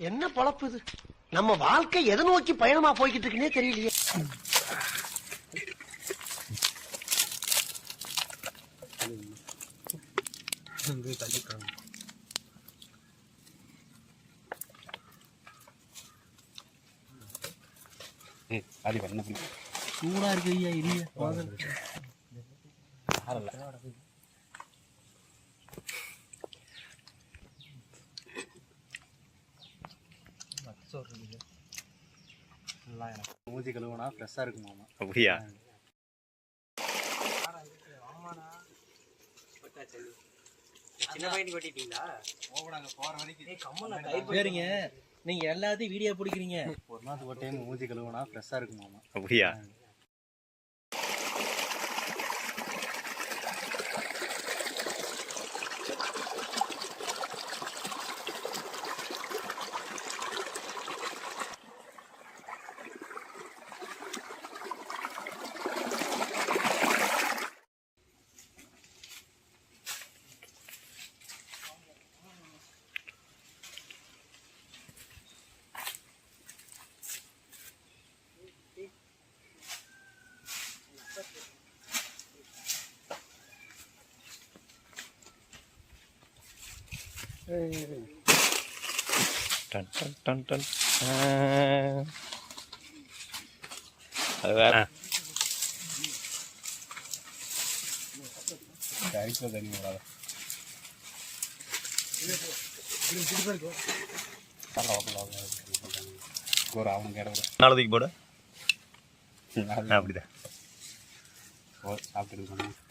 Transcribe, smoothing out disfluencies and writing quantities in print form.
என்ன பொழப்பு இது? நம்ம வாழ்க்கை எதை நோக்கி பயணமா போய்கிட்டு இருக்குன்னே தெரியலையே. சூடா இருக்கு ஐயா. இல்லையா மூஞ்சி கழுவுனா ஃப்ரெஷ்ஷாக இருக்குமாமா. அப்படியா? சரிங்க, நீங்க எல்லாத்தையும் வீடியோ பிடிக்கிறீங்க. ஒரு நாள் ஒரு டைம் மூஞ்சி கழுவுனா ஃப்ரெஷ்ஷாக இருக்குமாமா. அப்படியா? Done done done done. அது வேற. நாளைக்கு போட அப்படிதான் சாப்பிட்டு